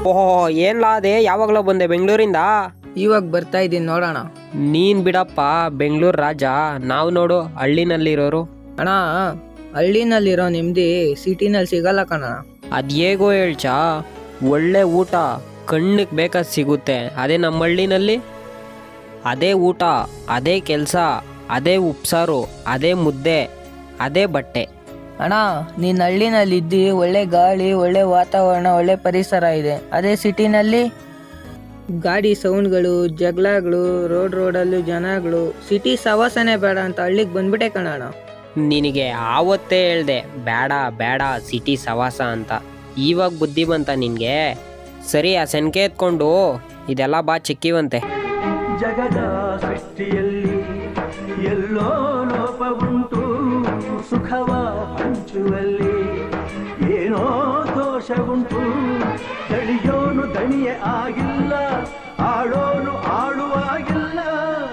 ಓಹೋ, ಏನ್ಲಾ ಅದೇ ಯಾವಾಗಲೋ ಬಂದೆ ಬೆಂಗಳೂರಿಂದ? ಇವಾಗ ಬರ್ತಾ ಇದ್ದೀನಿ ನೋಡೋಣ. ನೀನ್ ಬಿಡಪ್ಪ, ಬೆಂಗಳೂರು ರಾಜ. ನಾವು ನೋಡು ಹಳ್ಳಿನಲ್ಲಿರೋರು. ಅಣ್ಣ, ಹಳ್ಳಿನಲ್ಲಿರೋ ನಿಮ್ದಿ ಸಿಟಿನಲ್ಲಿ ಸಿಗಲ್ಲ ಕಣ. ಅದ್ ಹೇಗೋ ಹೇಳ್ಚಾ, ಒಳ್ಳೆ ಊಟ ಕಣ್ಣಿಗೆ ಬೇಕಾದ್ ಸಿಗುತ್ತೆ. ಅದೇ ನಮ್ಮ ಹಳ್ಳಿನಲ್ಲಿ ಅದೇ ಊಟ, ಅದೇ ಕೆಲಸ, ಅದೇ ಉಪ್ಸಾರು, ಅದೇ ಮುದ್ದೆ, ಅದೇ ಬಟ್ಟೆ. ಅಣ್ಣ, ನೀನ್ ಹಳ್ಳಿನಲ್ಲಿ ಇದ್ದಿ ಒಳ್ಳೆ ಗಾಳಿ, ಒಳ್ಳೆ ವಾತಾವರಣ, ಒಳ್ಳೆ ಪರಿಸರ ಇದೆ. ಅದೇ ಸಿಟಿನಲ್ಲಿ ಗಾಡಿ ಸೌಂಡ್ಗಳು, ಜಗಳಗಳು, ರೋಡಲ್ಲೂ ಜನಗಳು. ಸಿಟಿ ಸವಾಸನೆ ಬೇಡ ಅಂತ ಹಳ್ಳಿಗೆ ಬಂದ್ಬಿಟ್ಟೆ ಕಣಣ್ಣ. ನಿನಗೆ ಆವತ್ತೇ ಹೇಳ್ದೆ ಬೇಡ ಬೇಡ ಸಿಟಿ ಸವಾಸ ಅಂತ. ಇವಾಗ ಬುದ್ಧಿ ಬಂತ ನಿನ್ಗೆ? ಸರಿ, ಆ ಸೆನ್ಕೆ ಎತ್ಕೊಂಡು ಇದೆಲ್ಲ ಬಾ ಚಿಕ್ಕಿವಂತೆ. ಜಗದ ಸೃಷ್ಟಿಯಲ್ಲಿ ಎಲ್ಲೋ ಲೋಪವುಂಟು, ಸುಖವ ಹಂಚುವಲ್ಲಿ ಏನೋ ದೋಷವುಂಟು. ದಣಿಯೋನು ದಣಿಯೇ ಆಗಿಲ್ಲ,